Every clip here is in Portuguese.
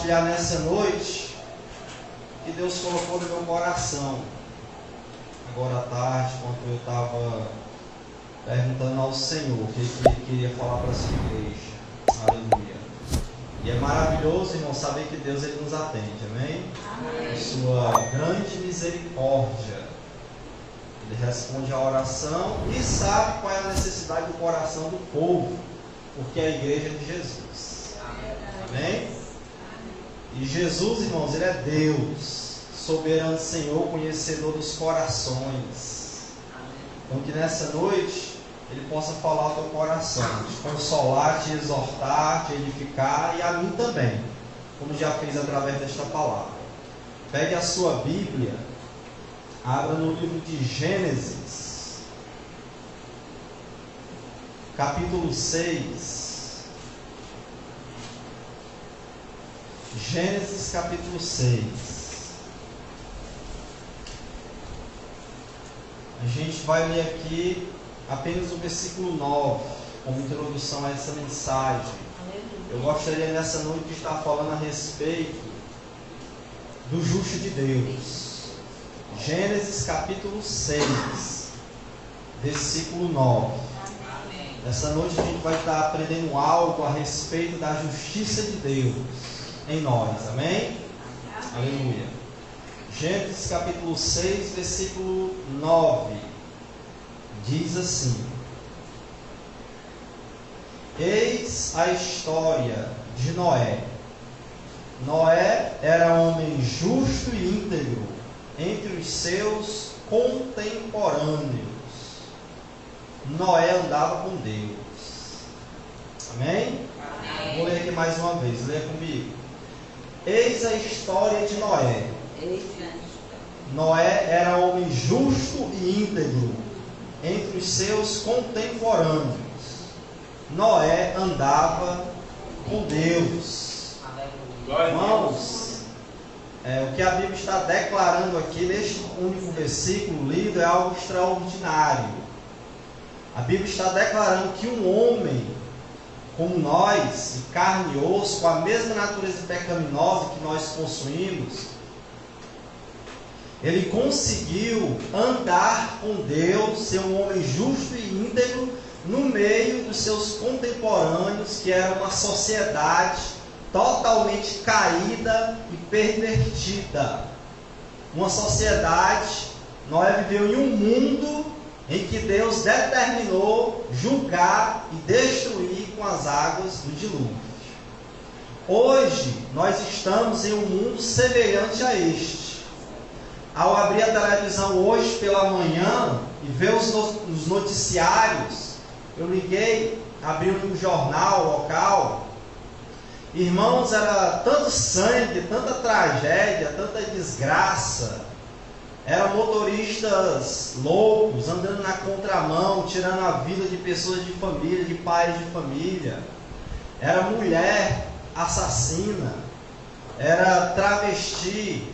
compartilhar nessa noite que Deus colocou no meu coração. Agora à tarde, quando eu estava perguntando ao Senhor o que Ele queria falar para a sua igreja. Aleluia. E é maravilhoso, irmão, saber que Deus Ele nos atende, amém? Amém. Sua grande misericórdia. Ele responde à oração e sabe qual é a necessidade do coração do povo, porque é a igreja de Jesus. Amém? E Jesus, irmãos, Ele é Deus, soberano Senhor, conhecedor dos corações. Então que nessa noite Ele possa falar ao teu coração, te consolar, te exortar, te edificar e a mim também, como já fez através desta palavra. Pegue a sua Bíblia, abra no livro de Gênesis, capítulo 6. Gênesis capítulo 6. A gente vai ler aqui apenas o versículo 9, como introdução a essa mensagem. Eu gostaria nessa noite de estar falando a respeito do justo de Deus. Gênesis capítulo 6, versículo 9. Nessa noite a gente vai estar aprendendo algo a respeito da justiça de Deus em nós, amém? Aleluia. Gênesis capítulo 6, versículo 9, diz assim: Eis a história de Noé. Noé era homem justo e íntegro entre os seus contemporâneos. Noé andava com Deus. Amém? Amém. Vou ler aqui mais uma vez, leia comigo. Eis a história de Noé. Noé era homem justo e íntegro entre os seus contemporâneos. Noé andava com Deus. Irmãos, o que a Bíblia está declarando aqui neste único versículo lido é algo extraordinário. A Bíblia está declarando que um homem como nós, de carne e osso, com a mesma natureza pecaminosa que nós possuímos, ele conseguiu andar com Deus, ser um homem justo e íntegro no meio dos seus contemporâneos, que era uma sociedade totalmente caída e pervertida. Uma sociedade, Noé viveu em um mundo em que Deus determinou julgar e destruir com as águas do dilúvio. Hoje, nós estamos em um mundo semelhante a este. Ao abrir a televisão hoje pela manhã e ver os noticiários, eu liguei, abri um jornal local. Irmãos, era tanto sangue, tanta tragédia, tanta desgraça. Eram motoristas loucos, andando na contramão, tirando a vida de pessoas de família, de pais de família. Era mulher assassina. Era travesti,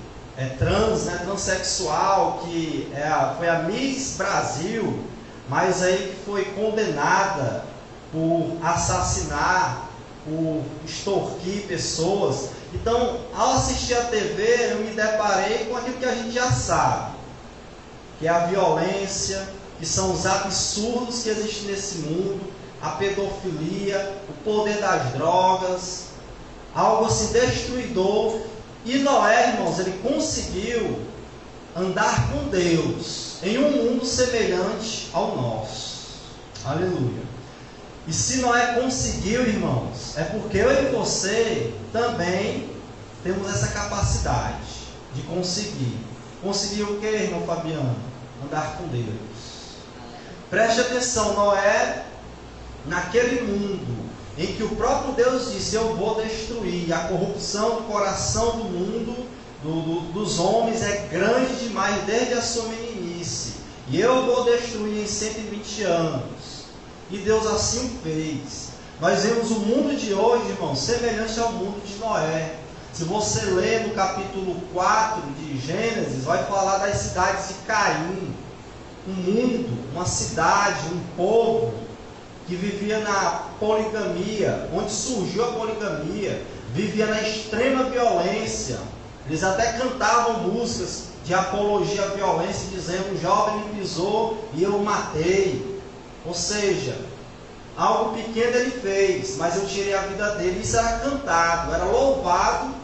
transexual, que foi a Miss Brasil, mas aí que foi condenada por assassinar, por extorquir pessoas. Então, ao assistir a TV, eu me deparei com aquilo que a gente já sabe, que é a violência, que são os absurdos que existem nesse mundo, a pedofilia, o poder das drogas, algo assim destruidor. E Noé, irmãos, ele conseguiu andar com Deus em um mundo semelhante ao nosso. Aleluia. E se Noé conseguiu, irmãos, é porque eu e você também temos essa capacidade de conseguir. Conseguir o que, irmão Fabiano? Andar com Deus. Preste atenção, Noé, naquele mundo em que o próprio Deus disse: eu vou destruir, a corrupção do coração do mundo, dos homens é grande demais desde a sua meninice, e eu vou destruir em 120 anos. E Deus assim fez. Nós vemos o mundo de hoje, irmão, semelhante ao mundo de Noé. Se você ler no capítulo 4 de Gênesis, vai falar das cidades de Caim. Um mundo, uma cidade, um povo que vivia na poligamia, onde surgiu a poligamia. vivia na extrema violência. Eles até cantavam músicas de apologia à violência, dizendo: o jovem me pisou e eu o matei. Ou seja, algo pequeno ele fez, mas eu tirei a vida dele. Isso era cantado, era louvado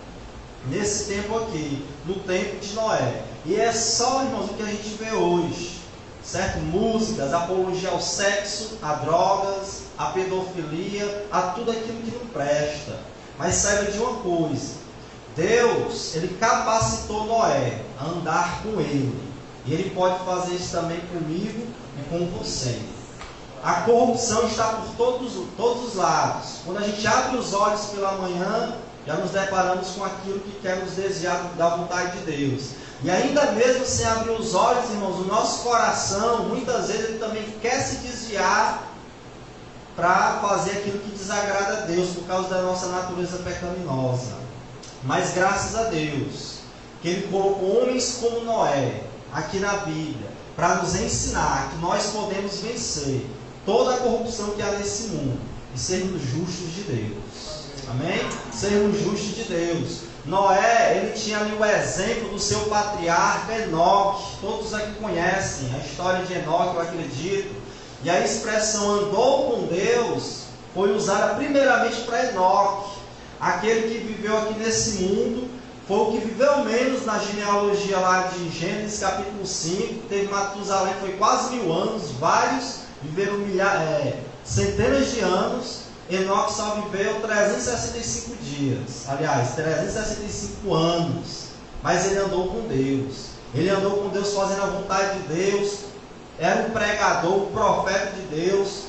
nesse tempo aqui, no tempo de Noé. E é só, irmãos, o que a gente vê hoje, certo? Músicas, apologia ao sexo, a drogas, a pedofilia, a tudo aquilo que não presta. Mas saiba de uma coisa: Deus, Ele capacitou Noé a andar com Ele. E Ele pode fazer isso também comigo e com você. A corrupção está por todos os lados. Quando a gente abre os olhos pela manhã, já nos deparamos com aquilo que quer nos desviar da vontade de Deus. E ainda mesmo sem abrir os olhos, irmãos, o nosso coração, muitas vezes ele também quer se desviar para fazer aquilo que desagrada a Deus, por causa da nossa natureza pecaminosa. Mas graças a Deus, que Ele colocou homens como Noé, aqui na Bíblia, para nos ensinar que nós podemos vencer toda a corrupção que há nesse mundo e sermos justos de Deus. Amém? Sermos justos de Deus. Noé, ele tinha ali o exemplo do seu patriarca Enoque. Todos aqui conhecem a história de Enoque, eu acredito. E a expressão andou com Deus foi usada primeiramente para Enoque. Aquele que viveu aqui nesse mundo foi o que viveu menos na genealogia lá de Gênesis capítulo 5. Teve Matusalém, foi quase 1000 anos. Vários viveram centenas de anos. Enoque só viveu 365 dias. Aliás, 365 anos. Mas ele andou com Deus. Ele andou com Deus fazendo a vontade de Deus. Era um pregador, um profeta de Deus.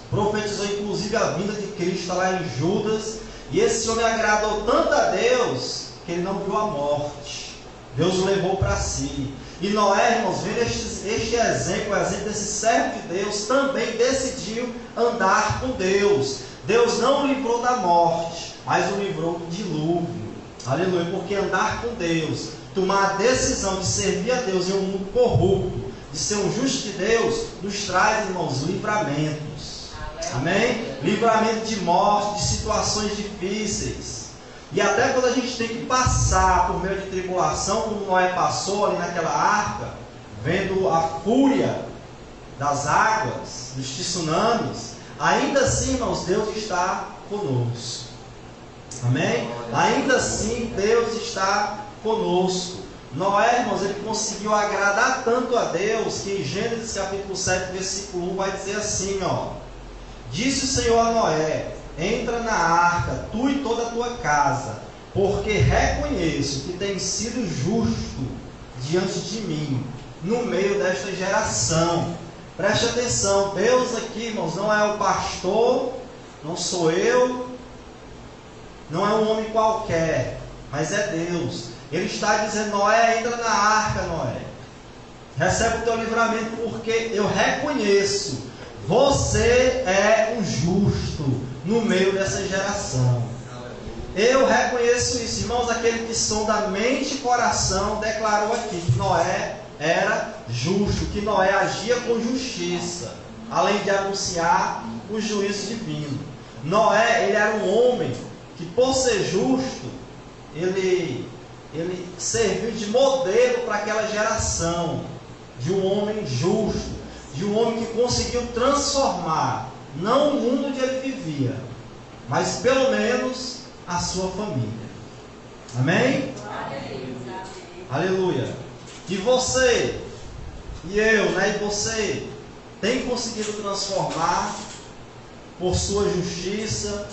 Profetizou inclusive a vinda de Cristo lá em Judas. E esse homem agradou tanto a Deus que ele não viu a morte. Deus o levou para si. E Noé, irmãos, vendo este exemplo, o exemplo desse servo de Deus, também decidiu andar com Deus. Deus não o livrou da morte, mas o livrou do dilúvio. Aleluia, porque andar com Deus, tomar a decisão de servir a Deus em um mundo corrupto, de ser um justo de Deus, nos traz, irmãos, livramentos. Amém? Livramento de morte, de situações difíceis. E até quando a gente tem que passar por meio de tribulação, como Noé passou ali naquela arca, vendo a fúria das águas, dos tsunamis, ainda assim, irmãos, Deus está conosco. Amém? Ainda assim, Deus está conosco. Noé, irmãos, ele conseguiu agradar tanto a Deus, que em Gênesis capítulo 7, versículo 1, vai dizer assim, ó: disse o Senhor a Noé: entra na arca, tu e toda a tua casa, porque reconheço que tens sido justo diante de mim, no meio desta geração. Preste atenção, Deus aqui, irmãos, não é o pastor, não sou eu, não é um homem qualquer, mas é Deus. Ele está dizendo: Noé, entra na arca, Noé. Recebe o teu livramento, porque eu reconheço, você é um justo no meio dessa geração. Eu reconheço isso, irmãos. Aquele que sonda mente e coração declarou aqui que Noé era justo, que Noé agia com justiça, além de anunciar o juízo divino. Noé, ele era um homem que, por ser justo, ele serviu de modelo para aquela geração, de um homem justo, de um homem que conseguiu transformar, não o mundo onde ele vivia, mas pelo menos a sua família. Amém? Amém. Aleluia. E você, e eu, né? E você tem conseguido transformar por sua justiça,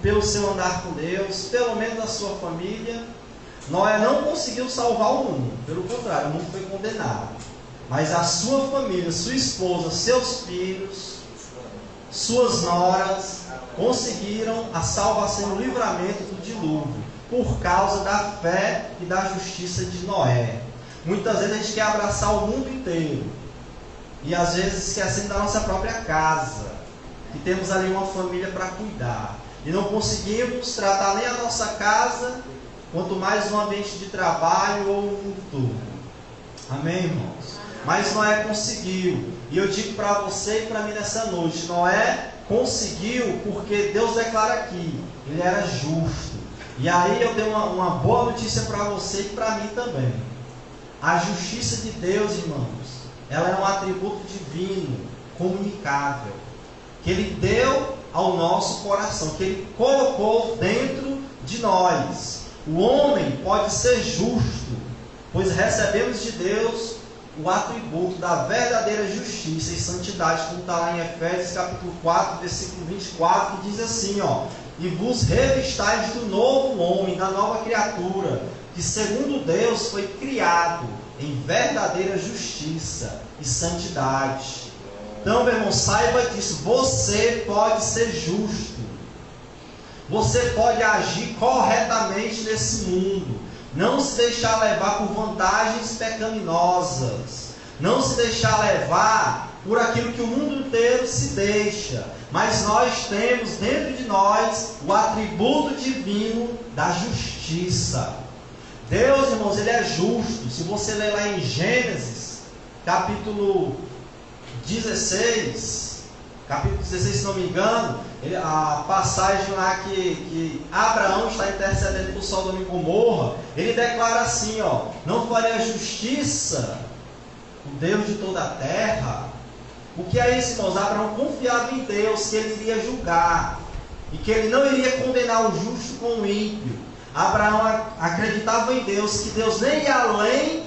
pelo seu andar com Deus, pelo menos a sua família. Noé não conseguiu salvar o mundo, pelo contrário, o mundo foi condenado. Mas a sua família, sua esposa, seus filhos, suas noras, conseguiram a salvação e o livramento do dilúvio, por causa da fé e da justiça de Noé. Muitas vezes a gente quer abraçar o mundo inteiro, e às vezes esquecendo da nossa própria casa, que temos ali uma família para cuidar, e não conseguimos tratar nem a nossa casa, quanto mais um ambiente de trabalho ou o mundo todo. Amém, irmãos? Mas Noé conseguiu. E eu digo para você e para mim nessa noite: Noé conseguiu porque Deus declara aqui, ele era justo. E aí eu tenho uma boa notícia para você e para mim também. A justiça de Deus, irmãos, ela é um atributo divino, comunicável, que Ele deu ao nosso coração, que Ele colocou dentro de nós. O homem pode ser justo, pois recebemos de Deus o atributo da verdadeira justiça e santidade, como está lá em Efésios capítulo 4, versículo 24, que diz assim, e vos revistais do novo homem, da nova criatura, que segundo Deus foi criado em verdadeira justiça e santidade. Então, meu irmão, saiba disso, você pode ser justo, você pode agir corretamente nesse mundo, não se deixar levar por vantagens pecaminosas, não se deixar levar por aquilo que o mundo inteiro se deixa, mas nós temos dentro de nós o atributo divino da justiça. Deus, irmãos, Ele é justo. Se você ler lá em Gênesis, capítulo 16, se não me engano, a passagem lá que Abraão está intercedendo por Sodoma e Gomorra, ele declara assim, não faria justiça o Deus de toda a terra. O que é isso, irmãos? Abraão confiava em Deus, que ele iria julgar, e que ele não iria condenar o justo com o ímpio. Abraão acreditava em Deus, que Deus nem ia além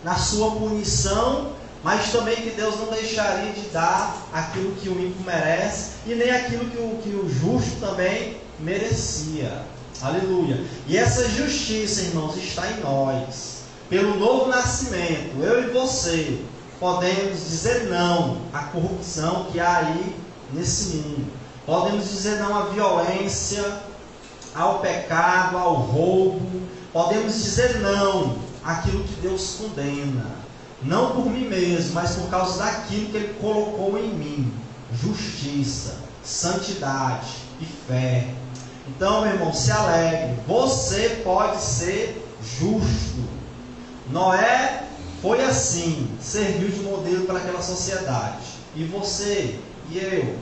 na sua punição, mas também que Deus não deixaria de dar aquilo que o ímpio merece, e nem aquilo que o justo também merecia. Aleluia! E essa justiça, irmãos, está em nós. Pelo novo nascimento, eu e você podemos dizer não à corrupção que há aí nesse mundo. Podemos dizer não à violência, ao pecado, ao roubo. Podemos dizer não àquilo que Deus condena. Não por mim mesmo, mas por causa daquilo que Ele colocou em mim. Justiça, santidade e fé. Então, meu irmão, se alegre. Você pode ser justo. Noé foi assim, serviu de modelo para aquela sociedade. E você e eu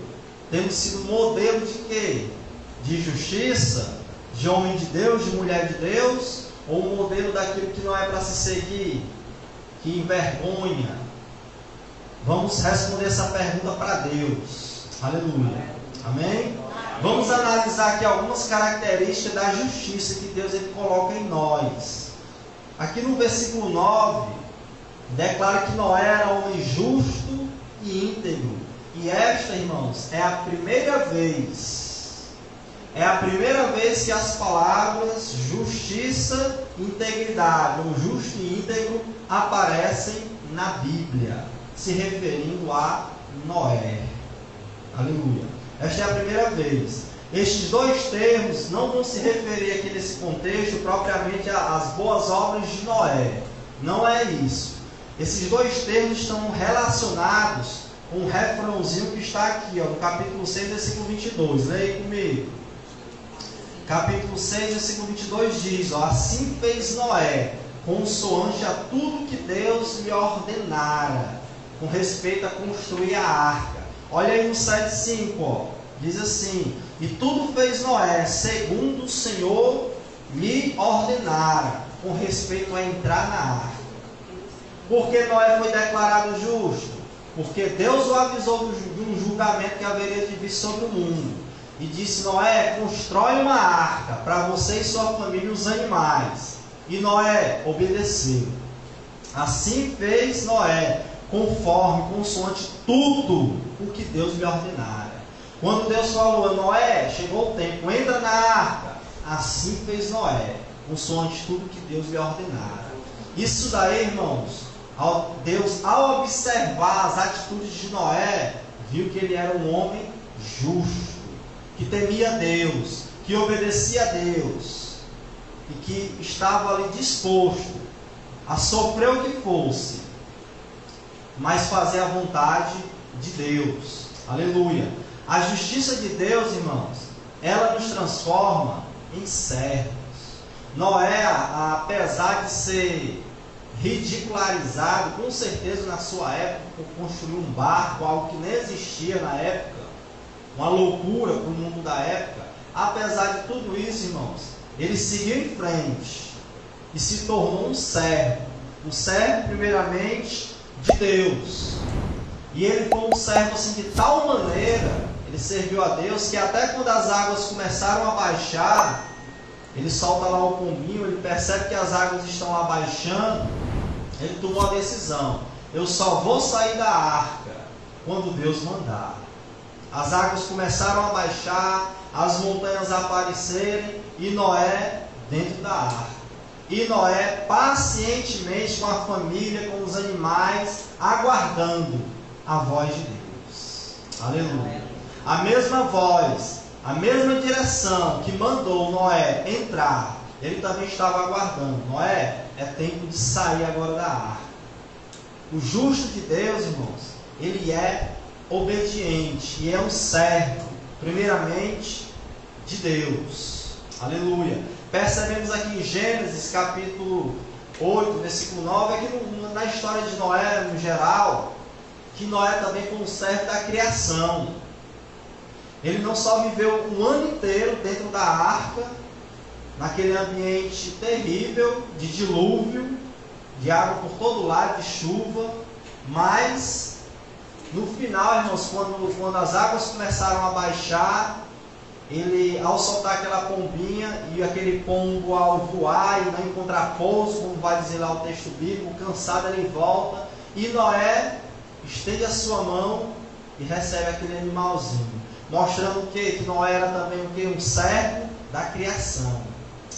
temos sido modelo de quê? De justiça? De homem de Deus, de mulher de Deus? Ou modelo daquilo que não é para se seguir? Que envergonha? Vamos responder essa pergunta para Deus. Aleluia. Amém? Vamos analisar aqui algumas características da justiça que Deus ele coloca em nós. Aqui no versículo 9, declara que Noé era homem justo e íntegro. E esta, irmãos, é a primeira vez que as palavras justiça e integridade, ou justo e íntegro, aparecem na Bíblia, se referindo a Noé. Aleluia. Esta é a primeira vez. Estes dois termos não vão se referir aqui nesse contexto propriamente às boas obras de Noé. Não é isso. Esses dois termos estão relacionados com um refrãozinho que está aqui, no capítulo 6, versículo 22. Leia comigo. Capítulo 6, versículo 22 diz, assim fez Noé, consoante a tudo que Deus lhe ordenara, com respeito a construir a arca. Olha aí no 7,5, diz assim, e tudo fez Noé, segundo o Senhor lhe ordenara, com respeito a entrar na arca. Por que Noé foi declarado justo? Porque Deus o avisou de um julgamento que haveria de vir sobre o mundo. E disse, Noé, constrói uma arca para você e sua família e os animais. E Noé obedeceu. Assim fez Noé, consoante tudo o que Deus lhe ordenara. Quando Deus falou, Noé, chegou o tempo, entra na arca. Assim fez Noé, consoante tudo que Deus lhe ordenara. Isso daí, irmãos, Deus, ao observar as atitudes de Noé, viu que ele era um homem justo, que temia Deus, que obedecia a Deus, e que estava ali disposto a sofrer o que fosse, mas fazer a vontade de Deus. Aleluia. A justiça de Deus, irmãos, ela nos transforma em servos. Noé, apesar de ser ridicularizado, com certeza na sua época, por construir um barco, algo que nem existia na época, uma loucura para o mundo da época, apesar de tudo isso, irmãos, ele seguiu em frente e se tornou um servo primeiramente de Deus. E ele foi um servo assim, de tal maneira, ele serviu a Deus, que até quando as águas começaram a baixar, ele solta lá o pombinho, ele percebe que as águas estão abaixando, ele tomou a decisão: eu só vou sair da arca quando Deus mandar. As águas começaram a baixar, as montanhas aparecerem, e Noé dentro da arca. E Noé pacientemente com a família, com os animais, aguardando a voz de Deus. Aleluia. A mesma voz, a mesma direção que mandou Noé entrar, ele também estava aguardando. Noé, é tempo de sair agora da arca. O justo de Deus, irmãos, ele é obediente e é um servo, primeiramente, de Deus. Aleluia. Percebemos aqui em Gênesis capítulo 8, versículo 9, aqui na história de Noé, no geral, que Noé também foi um servo da criação. Ele não só viveu um ano inteiro dentro da arca, naquele ambiente terrível, de dilúvio, de água por todo lado, de chuva, mas no final, irmãos, quando as águas começaram a baixar, ele, ao soltar aquela pombinha, e aquele pombo ao voar e não encontrar pouso, como vai dizer lá o texto bíblico, cansado ele volta, e Noé estende a sua mão e recebe aquele animalzinho, mostrando o quê? Que Noé era também o quê? Um servo da criação.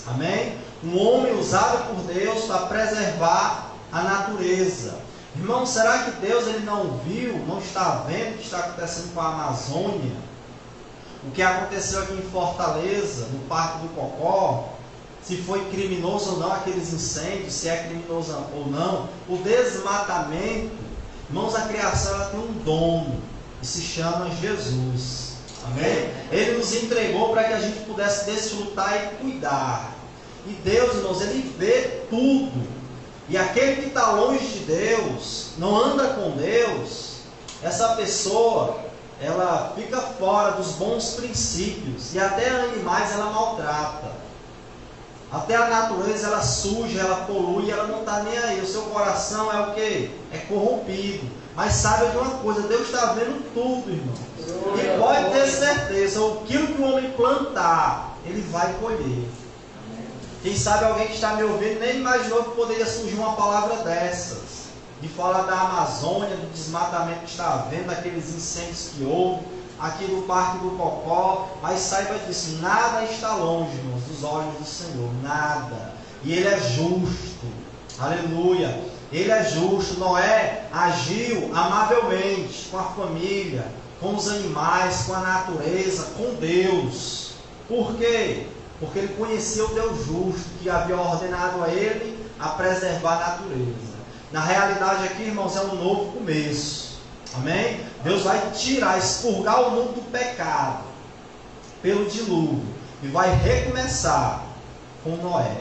Amém? Um homem usado por Deus para preservar a natureza. Irmão, será que Deus ele não viu, não está vendo o que está acontecendo com a Amazônia? O que aconteceu aqui em Fortaleza, no Parque do Cocó, se foi criminoso ou não aqueles incêndios, se é criminoso ou não, o desmatamento. Irmãos, a criação ela tem um dono e se chama Jesus. Amém? Ele nos entregou para que a gente pudesse desfrutar e cuidar. E Deus, irmãos, ele vê tudo. E aquele que está longe de Deus, não anda com Deus, essa pessoa, ela fica fora dos bons princípios. E até animais ela maltrata. Até a natureza ela suja, ela polui, ela não está nem aí. O seu coração é o quê? É corrompido. Mas saiba de uma coisa, Deus está vendo tudo, irmão. E pode ter certeza, aquilo que o homem plantar, ele vai colher. Quem sabe alguém que está me ouvindo nem imaginou que poderia surgir uma palavra dessas. De falar da Amazônia, do desmatamento que está havendo, daqueles incêndios que houve, aqui no Parque do Cocó. Mas saiba disso, nada está longe, irmãos, dos olhos do Senhor. Nada. E Ele é justo. Aleluia. Ele é justo. Noé agiu amavelmente com a família, com os animais, com a natureza, com Deus. Por quê? Porque ele conhecia o Deus justo, que havia ordenado a ele a preservar a natureza. Na realidade aqui, irmãos, é um novo começo. Amém? Deus vai tirar, expurgar o mundo do pecado pelo dilúvio e vai recomeçar com Noé.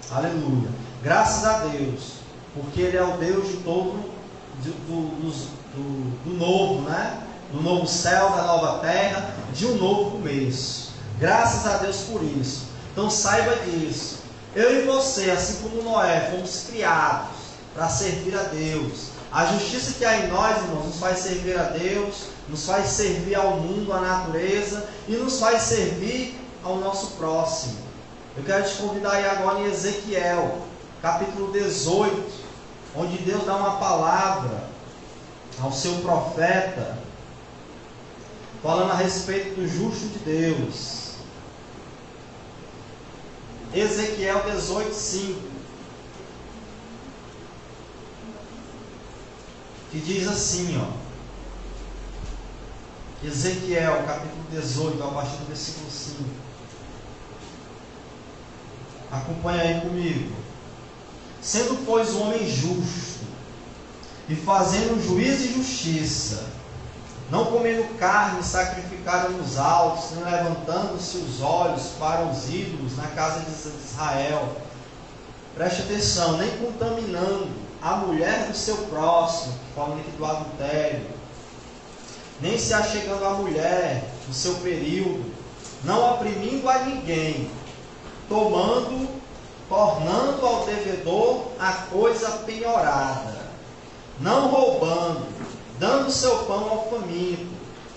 Aleluia. Graças a Deus, porque Ele é o Deus de todo do novo, né? Do novo céu, da nova terra, de um novo começo. Graças a Deus por isso. Então saiba disso. Eu e você, assim como Noé, fomos criados para servir a Deus. A justiça que há em nós, irmãos, nos faz servir a Deus, nos faz servir ao mundo, à natureza e nos faz servir ao nosso próximo. Eu quero te convidar aí agora em Ezequiel, capítulo 18, onde Deus dá uma palavra ao seu profeta, falando a respeito do justo de Deus. Ezequiel 18, 5, que diz assim, ó, Ezequiel capítulo 18, a partir do versículo 5. Acompanha aí comigo. Sendo, pois, o homem justo, e fazendo juízo e justiça, não comendo carne sacrificada nos altos, nem levantando-se os olhos para os ídolos na casa de Israel. Preste atenção, nem contaminando a mulher do seu próximo, falando aqui do adultério, nem se achegando à mulher no seu período, não oprimindo a ninguém, tornando ao devedor a coisa penhorada, não roubando, dando seu pão ao faminto,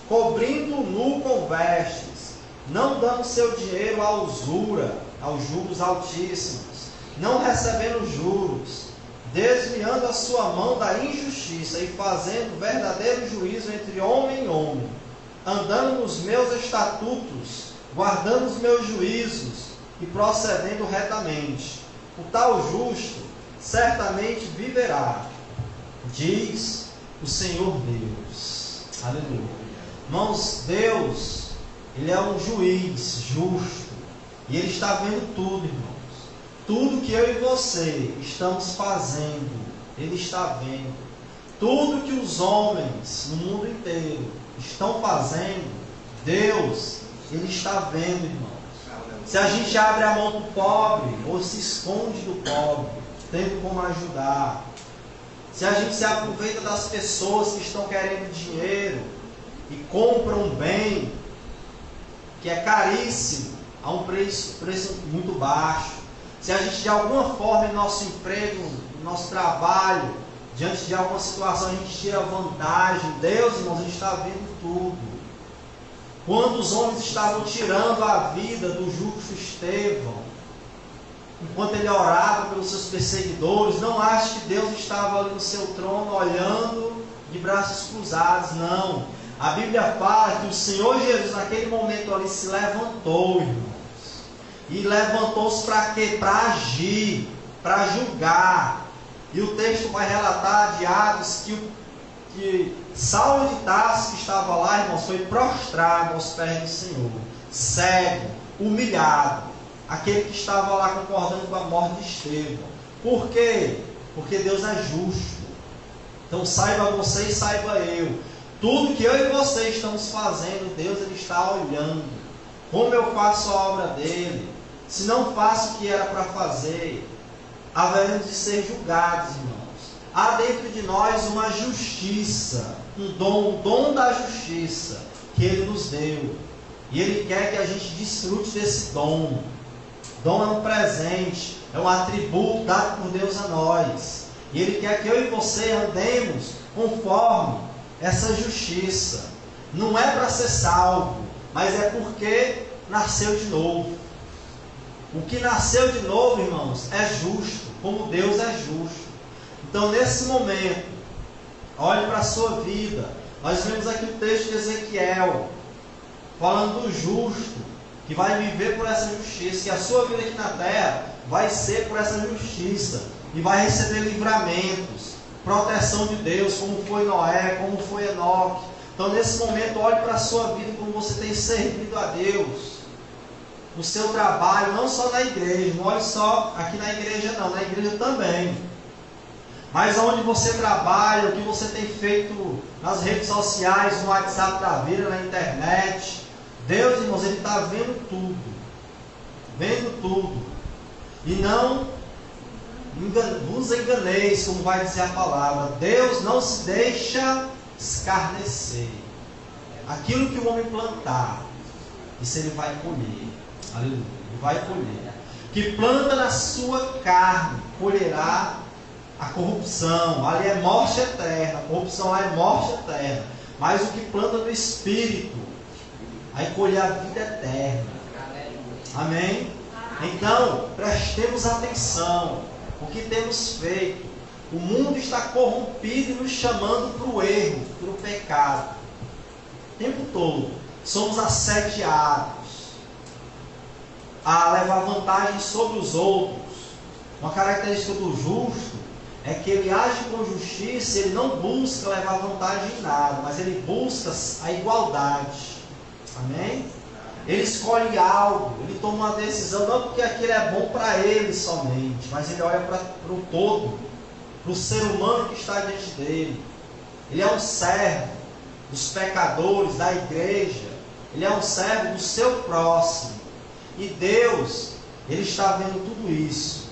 cobrindo o nu com vestes, não dando seu dinheiro à usura, aos juros altíssimos, não recebendo juros, desviando a sua mão da injustiça e fazendo verdadeiro juízo entre homem e homem, andando nos meus estatutos, guardando os meus juízos e procedendo retamente. O tal justo certamente viverá, diz o Senhor Deus. Aleluia. Irmãos, Deus, Ele é um juiz justo, e Ele está vendo tudo, irmãos. Tudo que eu e você estamos fazendo, Ele está vendo. Tudo que os homens no mundo inteiro estão fazendo, Deus, Ele está vendo, irmãos. Se a gente abre a mão do pobre, ou se esconde do pobre, tendo como ajudar. Se a gente se aproveita das pessoas que estão querendo dinheiro e compram um bem que é caríssimo, a um preço muito baixo. Se a gente de alguma forma em nosso emprego, no nosso trabalho, diante de alguma situação, a gente tira vantagem, Deus, irmãos, a gente está vendo tudo. Quando os homens estavam tirando a vida do justo Estevão, enquanto ele orava pelos seus perseguidores, não ache que Deus estava ali no seu trono olhando de braços cruzados, não. A Bíblia fala que o Senhor Jesus naquele momento ali se levantou, irmãos. E levantou-se para quê? Para agir, para julgar. E o texto vai relatar de Atos que Saulo de Tarso, que estava lá, irmãos, foi prostrado aos pés do Senhor, cego, humilhado, aquele que estava lá concordando com a morte de Estevão. Por quê? Porque Deus é justo. Então saiba você e saiba eu, tudo que eu e você estamos fazendo, Deus, Ele está olhando. Como eu faço a obra dEle? Se não faço o que era para fazer, haveremos de ser julgados, irmãos. Há dentro de nós uma justiça, o dom da justiça que Ele nos deu. E Ele quer que a gente desfrute desse dom. Dom é um presente, é um atributo dado por Deus a nós. E Ele quer que eu e você andemos conforme essa justiça. Não é para ser salvo, mas é porque nasceu de novo. O que nasceu de novo, irmãos, é justo, como Deus é justo. Então, nesse momento, olhe para a sua vida. Nós vemos aqui o texto de Ezequiel, falando do justo, que vai viver por essa justiça, que a sua vida aqui na terra vai ser por essa justiça, e vai receber livramentos, proteção de Deus, como foi Noé, como foi Enoque. Então, nesse momento, olhe para a sua vida, como você tem servido a Deus. No seu trabalho, não só na igreja, não olhe só aqui na igreja não, na igreja também. Mas onde você trabalha, o que você tem feito nas redes sociais, no WhatsApp da vida, na internet. Deus, irmãos, Ele está vendo tudo. Vendo tudo. E não vos enganeis, como vai dizer a palavra. Deus não se deixa escarnecer. Aquilo que o homem plantar, isso ele vai colher. Aleluia. Ele vai colher. Que planta na sua carne, colherá a corrupção. Ali é morte eterna. A corrupção lá é morte eterna. Mas o que planta no Espírito, vai colher a vida eterna. Amém? Então, prestemos atenção. O que temos feito? O mundo está corrompido e nos chamando para o erro, para o pecado. O tempo todo. Somos assediados a levar vantagem sobre os outros. Uma característica do justo é que ele age com justiça, ele não busca levar vantagem em nada, mas ele busca a igualdade. Amém? Ele escolhe algo, ele toma uma decisão, não porque aquilo é bom para ele somente, mas ele olha para o todo, para o ser humano que está diante dele. Ele é um servo dos pecadores, da igreja. Ele é um servo do seu próximo. E Deus, Ele está vendo tudo isso.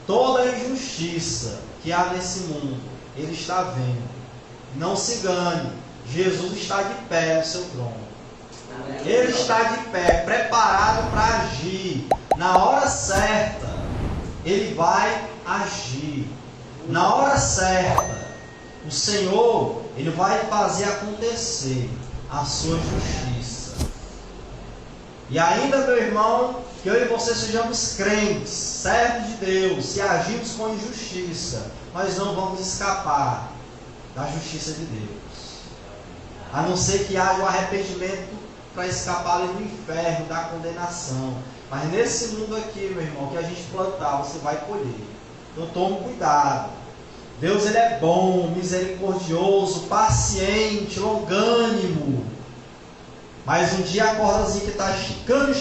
Toda a injustiça que há nesse mundo, Ele está vendo. Não se engane. Jesus está de pé no seu trono. Ele está de pé, preparado para agir. Na hora certa, Ele vai agir. Na hora certa, o Senhor, Ele vai fazer acontecer a sua justiça. E ainda, meu irmão, que eu e você sejamos crentes, servos de Deus, e agimos com injustiça, nós não vamos escapar da justiça de Deus. A não ser que haja o arrependimento para escapar ali do inferno, da condenação. Mas nesse mundo aqui, meu irmão, que a gente plantar, você vai colher. Então tome cuidado. Deus, Ele é bom, misericordioso, paciente, longânimo. Mas um dia a cordazinha que está esticando,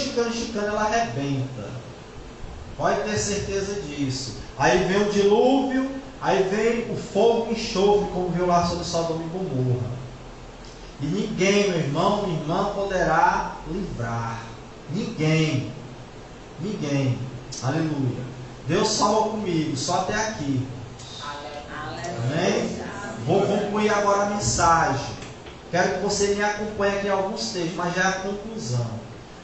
ela arrebenta. Pode ter certeza disso. Aí vem o dilúvio, aí vem o fogo e enxofre, como viu lá sobre Sodoma e Gomorra. E ninguém, meu irmão, minha irmã, poderá livrar. Ninguém. Ninguém. Aleluia. Deus falou comigo, só até aqui. Amém? Vou concluir agora a mensagem. Quero que você me acompanhe aqui em alguns textos, mas já é a conclusão.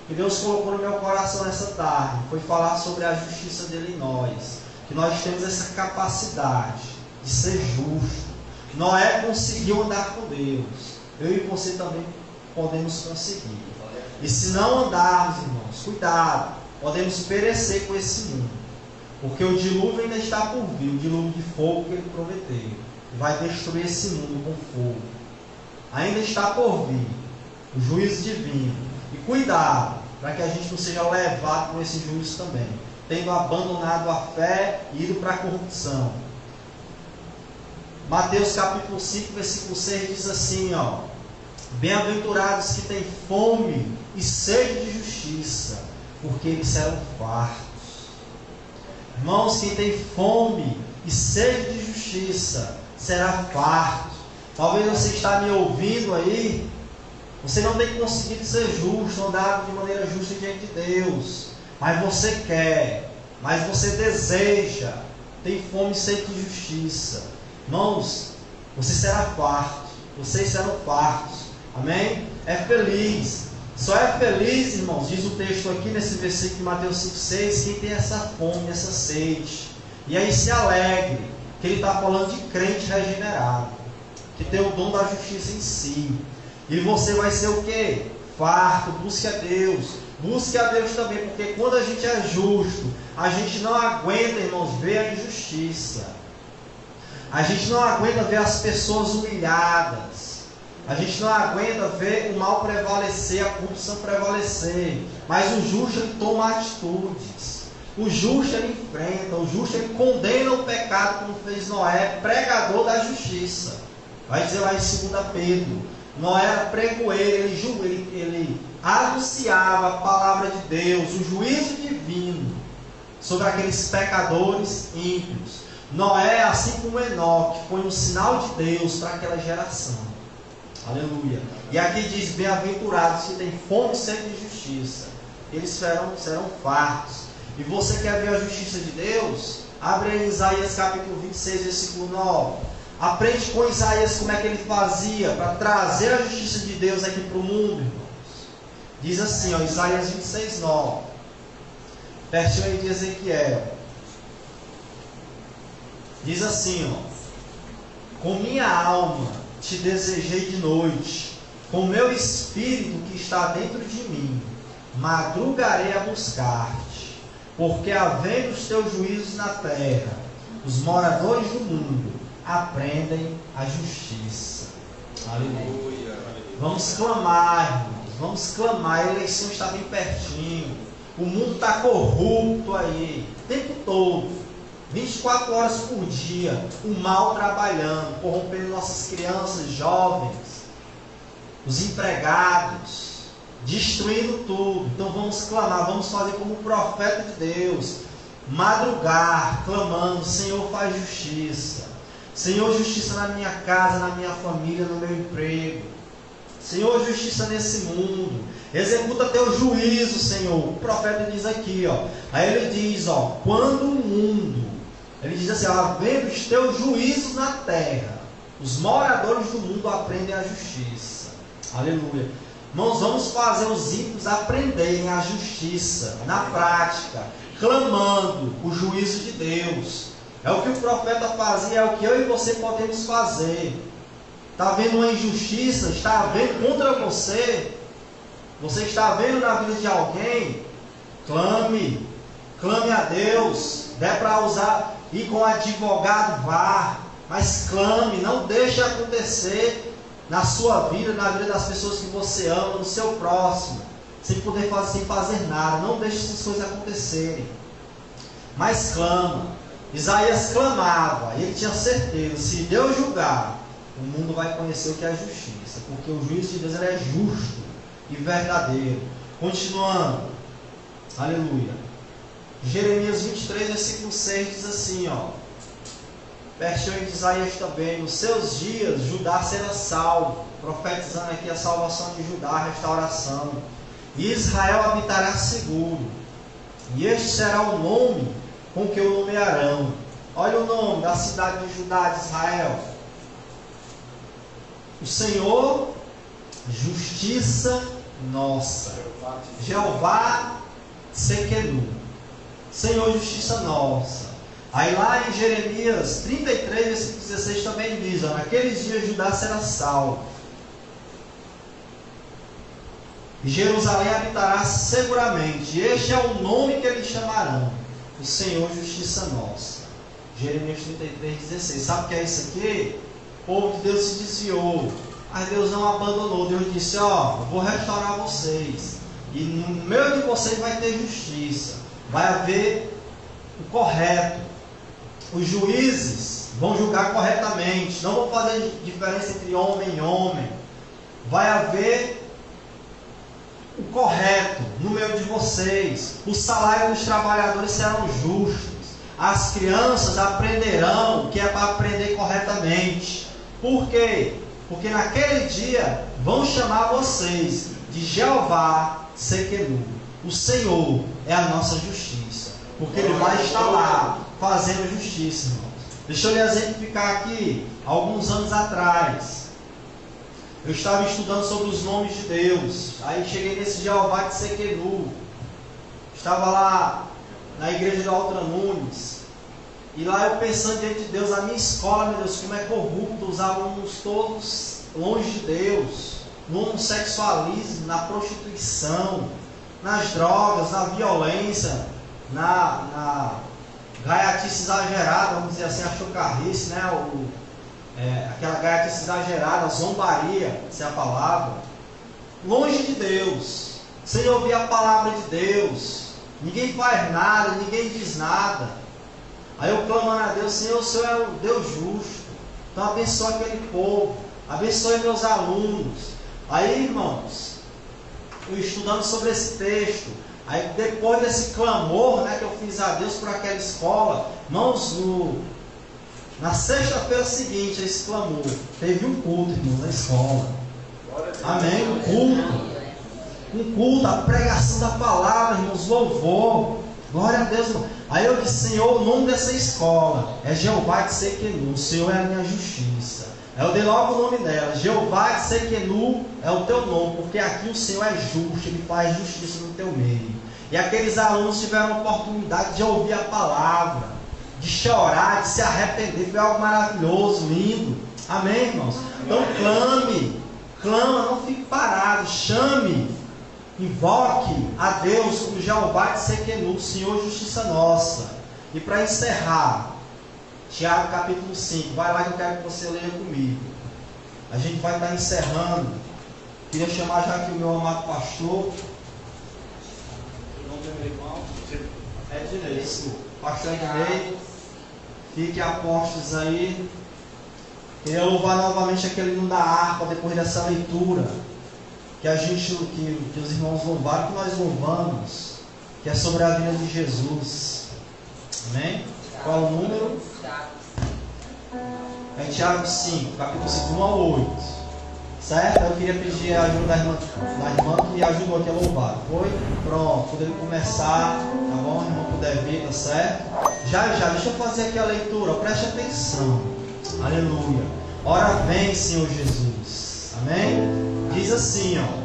Que Deus colocou no meu coração nessa tarde foi falar sobre a justiça dele em nós. Que nós temos essa capacidade de ser justo. Noé conseguiu andar com Deus. Eu e você também podemos conseguir. E se não andarmos, irmãos, cuidado, podemos perecer com esse mundo. Porque o dilúvio ainda está por vir, o dilúvio de fogo que Ele prometeu. Vai destruir esse mundo com fogo. Ainda está por vir o juízo divino. E cuidado, para que a gente não seja levado com esse juízo também, tendo abandonado a fé e ido para a corrupção. Mateus capítulo 5, versículo 6 diz assim, ó: bem-aventurados que têm fome e sede de justiça, porque eles serão fartos. Irmãos, quem tem fome e sede de justiça será farto. Talvez você está me ouvindo aí, você não tem conseguido ser justo, andar de maneira justa diante de Deus, mas você quer, mas você deseja, tem fome e sede de justiça. Irmãos, você será farto, vocês serão fartos, amém? É feliz, só é feliz, irmãos, diz o texto aqui nesse versículo de Mateus 5,6, quem tem essa fome, essa sede, e aí se alegre, que ele está falando de crente regenerado, que tem o dom da justiça em si, e você vai ser o que? Farto. Busque a Deus também, porque quando a gente é justo, a gente não aguenta, irmãos, ver a injustiça. A gente não aguenta ver as pessoas humilhadas. A gente não aguenta ver o mal prevalecer, a corrupção prevalecer. Mas o justo, ele toma atitudes. O justo, ele enfrenta. O justo, ele condena o pecado, como fez Noé, pregador da justiça. Vai dizer lá em 2 Pedro. Noé era pregoeiro, ele anunciava a palavra de Deus, o juízo divino sobre aqueles pecadores ímpios. Noé, assim como Enoque, foi um sinal de Deus para aquela geração. Aleluia. E aqui diz, bem-aventurados que têm fome e sede de justiça, eles serão fartos. E você quer ver a justiça de Deus? Abre aí Isaías capítulo 26, versículo 9. Aprende com Isaías como é que ele fazia para trazer a justiça de Deus aqui para o mundo, irmãos. Diz assim, ó, Isaías 26, 9. Pertinho aí de Ezequiel. Diz assim, ó: com minha alma te desejei de noite, com meu espírito que está dentro de mim, madrugarei a buscar-te, porque havendo os teus juízos na terra, os moradores do mundo aprendem a justiça. Aleluia. Vamos clamar, irmãos, vamos clamar. A eleição está bem pertinho, o mundo está corrupto aí, o tempo todo, 24 horas por dia, o mal trabalhando, corrompendo nossas crianças, jovens, os empregados, destruindo tudo. Então vamos clamar, vamos fazer como o profeta de Deus, madrugar, clamando: Senhor, faz justiça. Senhor, justiça na minha casa, na minha família, no meu emprego. Senhor, justiça nesse mundo. Executa teu juízo, Senhor. O profeta diz aqui, ó. Aí ele diz, ó, quando o mundo, ele diz assim, ó, havendo os teus juízos na terra, Os moradores do mundo aprendem a justiça. Aleluia. Irmãos, vamos fazer os ímpios aprenderem a justiça na prática, clamando o juízo de Deus. É o que o profeta fazia, é o que eu e você podemos fazer. Está havendo uma injustiça, está havendo contra você, você está vendo na vida de alguém, clame a Deus. Der para usar, ir com advogado, vá, mas clame, não deixe acontecer na sua vida, na vida das pessoas que você ama, no seu próximo, sem poder fazer, sem fazer nada. Não deixe essas coisas acontecerem, mas clama. Isaías clamava, e ele tinha certeza, se Deus julgar, o mundo vai conhecer o que é justiça, porque o juízo de Deus ele é justo e verdadeiro. Continuando, aleluia. Jeremias 23, versículo 6 diz assim, pertinho de Isaías também: nos seus dias Judá será salvo, profetizando aqui a salvação de Judá, a restauração, e Israel habitará seguro, e este será o nome com que o nomearão. Olha o nome da cidade de Judá, de Israel: o Senhor, justiça nossa. Jeová Sequenu, Senhor, justiça nossa. Aí lá em Jeremias 33, versículo 16 também diz, naqueles dias Judá será salvo, e Jerusalém habitará seguramente. Este é o nome que eles chamarão: o Senhor, justiça nossa. Jeremias 33, 16. Sabe o que é isso aqui? O povo de Deus se desviou, mas Deus não abandonou. Deus disse, eu vou restaurar vocês, e no meio de vocês vai ter justiça, vai haver o correto. Os juízes vão julgar corretamente, não vão fazer diferença entre homem e homem. Vai haver o correto no meio de vocês. O salário dos trabalhadores serão justos. As crianças aprenderão o que é para aprender corretamente. Por quê? Porque naquele dia vão chamar vocês de Jeová Sequenu. O Senhor é a nossa justiça, porque Ele vai estar lá fazendo justiça, irmãos. Deixa eu lhe exemplificar aqui. Alguns anos atrás, eu estava estudando sobre os nomes de Deus. Aí cheguei nesse Jeová de Sequenu. Estava lá na igreja de Altra Nunes. E lá eu pensando diante de Deus, a minha escola, meu Deus, como é corrupto, os alunos todos longe de Deus, no homossexualismo, na prostituição, nas drogas, na violência, na gaiatice exagerada, vamos dizer assim, a chocarrice, né? Aquela gaiatice exagerada, a zombaria, essa é a palavra. Longe de Deus, sem ouvir a palavra de Deus, ninguém faz nada, ninguém diz nada. Aí eu clamando a Deus, Senhor, o Senhor é o Deus justo, então abençoa aquele povo, abençoe meus alunos. Aí, irmãos, eu estudando sobre esse texto, aí depois desse clamor, né, que eu fiz a Deus por aquela escola, irmãos, na sexta-feira seguinte a esse clamor, teve um culto, irmãos, na escola. Amém? Um culto, a pregação da palavra, irmãos, louvor, glória a Deus, irmão. Aí eu disse, Senhor, o nome dessa escola é Jeová de Sequenu, o Senhor é a minha justiça. Aí eu dei logo o nome dela, Jeová de Sequenu é o teu nome, porque aqui o Senhor é justo, Ele faz justiça no teu meio. E aqueles alunos tiveram a oportunidade de ouvir a palavra, de chorar, de se arrepender. Foi algo maravilhoso, lindo. Amém, irmãos? Então clama, não fique parado, chame, invoque a Deus como Jeová de Sequenu, Senhor, justiça nossa. E para encerrar, Tiago capítulo 5, vai lá que eu quero que você leia comigo. A gente vai estar encerrando. Queria chamar já aqui o meu amado pastor. O nome do meu irmão? Ednei. Pastor Ednei. Fique a postos aí. Queria louvar novamente aquele hino da harpa depois dessa leitura. Que os irmãos louvaram, que nós louvamos. Que é sobre a vida de Jesus. Amém? Qual o número? É Tiago 5, capítulo 5, 1 ao 8. Certo? Eu queria pedir a ajuda da irmã que me ajudou aqui a louvar. Foi? Pronto, podemos começar. Tá bom? A irmã puder vir, tá certo? Já, deixa eu fazer aqui a leitura. Preste atenção. Aleluia. Ora vem, Senhor Jesus. Amém? Diz assim, ó.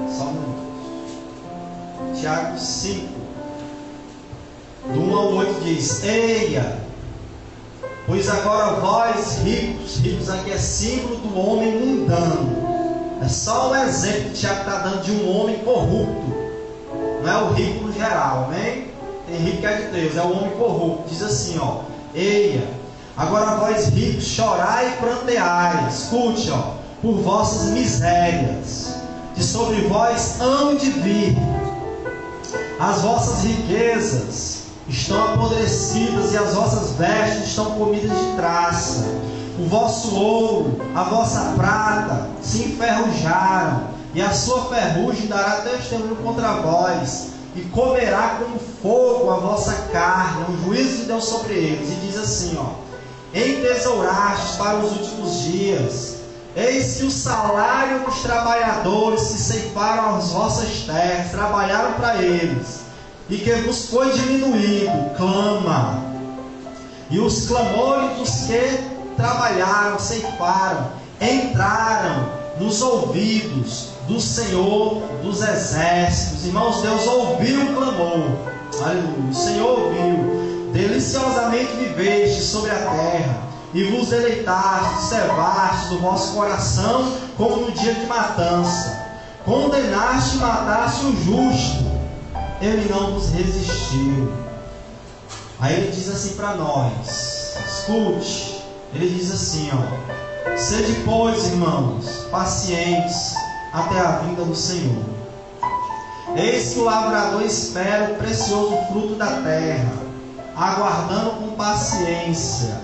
Só um minuto. Tiago 5, do 1 ao 8 diz: Eia, pois agora vós ricos aqui é símbolo do homem mundano. É só um exemplo que Tiago está dando de um homem corrupto. Não é o rico no geral, amém? Tem rico que é de Deus, é o homem corrupto. Diz assim, ó: Eia, agora vós ricos chorai e pranteai. Escute, ó, por vossas misérias, que sobre vós hão de vir. As vossas riquezas estão apodrecidas e as vossas vestes estão comidas de traça. O vosso ouro, a vossa prata se enferrujaram, e a sua ferrugem dará testemunho contra vós, e comerá como fogo a vossa carne. O juízo de Deus sobre eles. E diz assim, ó: entesourastes para os últimos dias. Eis que o salário dos trabalhadores que ceifaram as vossas terras, trabalharam para eles, e que vos foi diminuído, clama. E os clamores dos que trabalharam, ceifaram, entraram nos ouvidos do Senhor dos exércitos. Irmãos, Deus ouviu o clamor. Aleluia. O Senhor ouviu. Deliciosamente viveste sobre a terra, e vos deleitaste, servaste do vosso coração, como no dia de matança. Condenaste e mataste o justo, ele não vos resistiu. Aí ele diz assim para nós, escute, ele diz assim, ó: sede, pois, irmãos, pacientes até a vinda do Senhor. Eis que o lavrador espera o precioso fruto da terra, aguardando com paciência,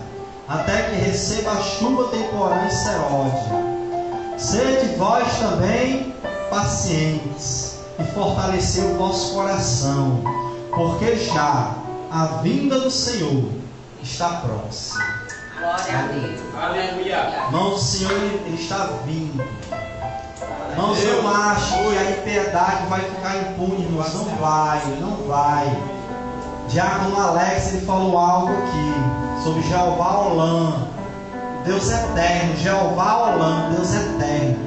até que receba a chuva temporã e serôdia. Sede vós também pacientes, e fortalecei o vosso coração, porque já a vinda do Senhor está próxima. Glória a Deus. Aleluia. Irmãos, o Senhor ele está vindo. Irmãos, eu acho que a impiedade vai ficar impune, irmãos. Não vai, não vai. Diácono Alex, ele falou algo aqui sobre Jeová Olam, Deus eterno. Jeová Olam, Deus eterno.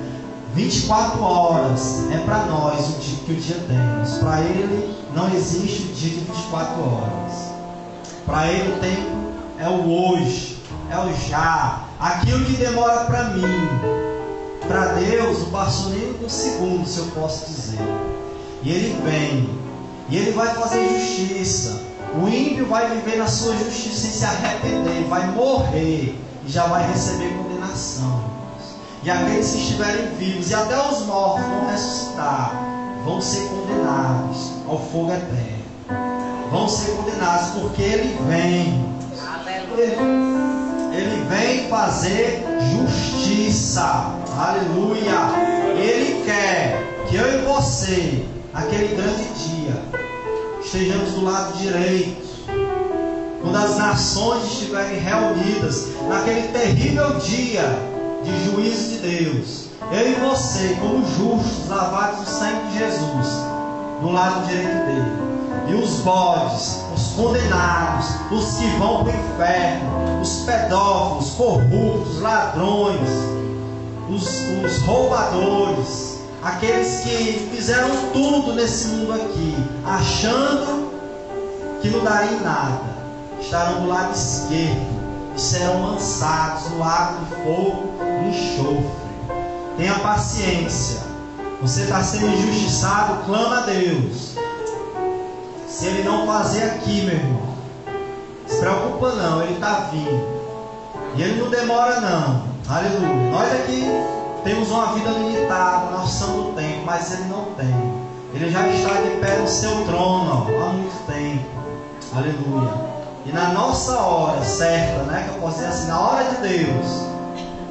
24 horas é para nós o dia que o dia temos. Para ele não existe o dia de 24 horas. Para ele o tempo é o hoje, é o já. Aquilo que demora para mim, para Deus não passou nem um segundo, se eu posso dizer. E ele vem, e ele vai fazer justiça. O ímpio vai viver na sua justiça sem se arrepender, vai morrer e já vai receber condenação. E aqueles que estiverem vivos e até os mortos vão ressuscitar, vão ser condenados ao fogo eterno. Vão ser condenados porque ele vem. Ele vem fazer justiça. Aleluia. Ele quer que eu e você, naquele grande dia, estejamos do lado direito, quando as nações estiverem reunidas, naquele terrível dia de juízo de Deus, eu e você, como justos, lavados no sangue de Jesus, do lado direito dele. E os bodes, os condenados, os que vão para o inferno, os pedófilos, corruptos, ladrões, os roubadores, aqueles que fizeram tudo nesse mundo aqui, achando que não daria em nada, estarão do lado esquerdo e serão lançados no lago de fogo e enxofre. Tenha paciência. Você está sendo injustiçado, clama a Deus. Se ele não fazer aqui, meu irmão, não se preocupa não, ele está vindo. E ele não demora não. Aleluia. Nós aqui temos uma vida limitada, noção do tempo, mas ele não tem. Ele já está de pé no seu trono há muito tempo. Aleluia. E na nossa hora certa, né, que eu posso dizer assim, na hora de Deus,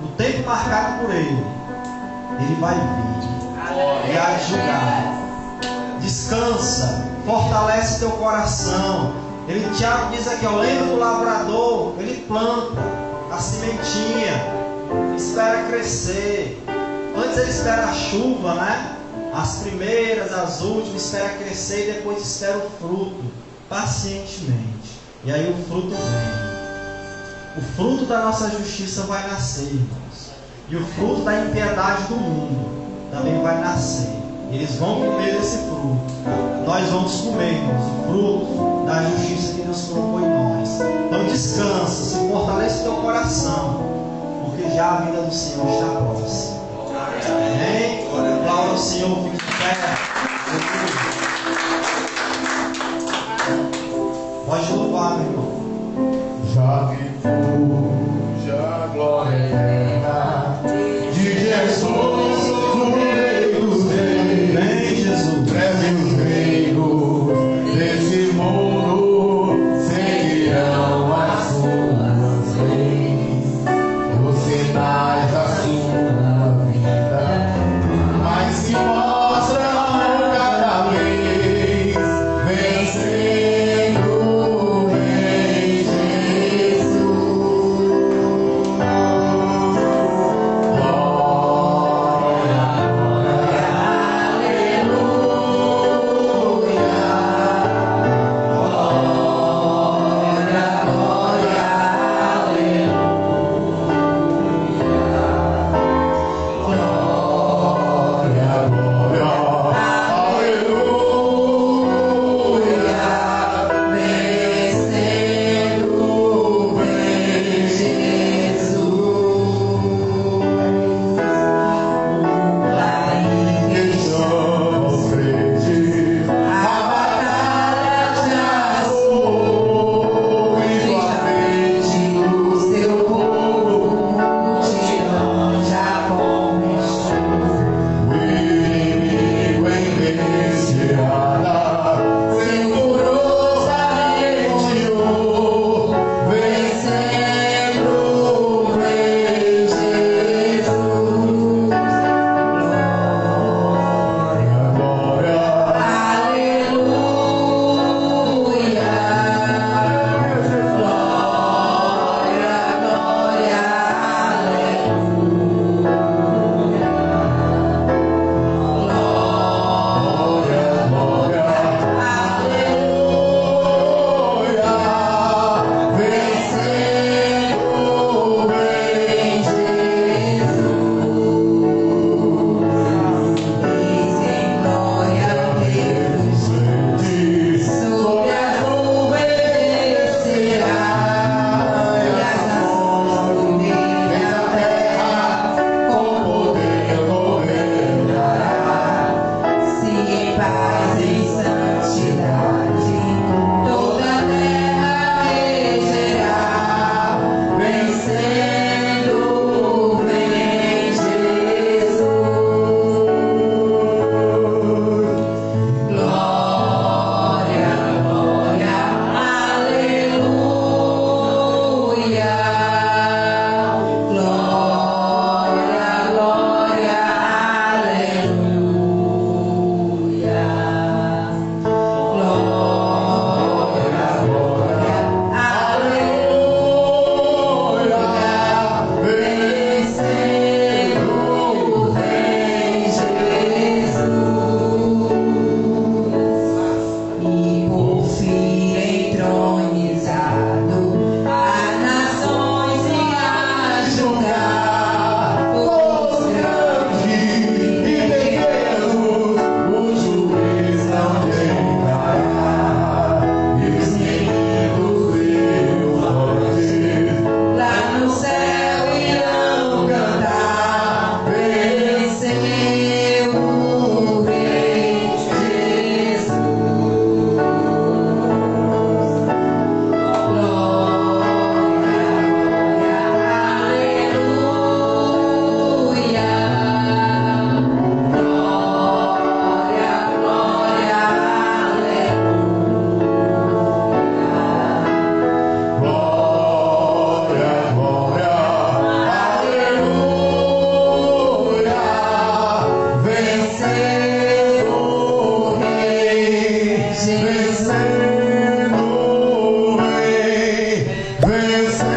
no tempo marcado por ele vai vir e há de julgar. Descansa, fortalece teu coração. Tiago diz aqui, ó, lembra do lavrador, ele planta a sementinha, espera crescer. Antes ele espera a chuva, né? As primeiras, as últimas, espera crescer e depois espera o fruto, pacientemente. E aí o fruto vem. o fruto da nossa justiça vai nascer, irmãos. E o fruto da impiedade do mundo também vai nascer. Eles vão comer esse fruto. Nós vamos comer, irmãos, o fruto da justiça que Deus colocou em nós. Então descansa, se fortalece o teu coração, porque já a vida do Senhor está próxima. Amém? Glória ao Senhor, fique de pé. Pode louvar, meu irmão. Já que fuja a glória eterna de Jesus, o Rei dos Reis. Vem, Jesus. Breve os reinos desse mundo seguirão as suas leis, os sinais da sua vida, mas se mostram cada vez vencendo. Vencendo, vem, vencendo.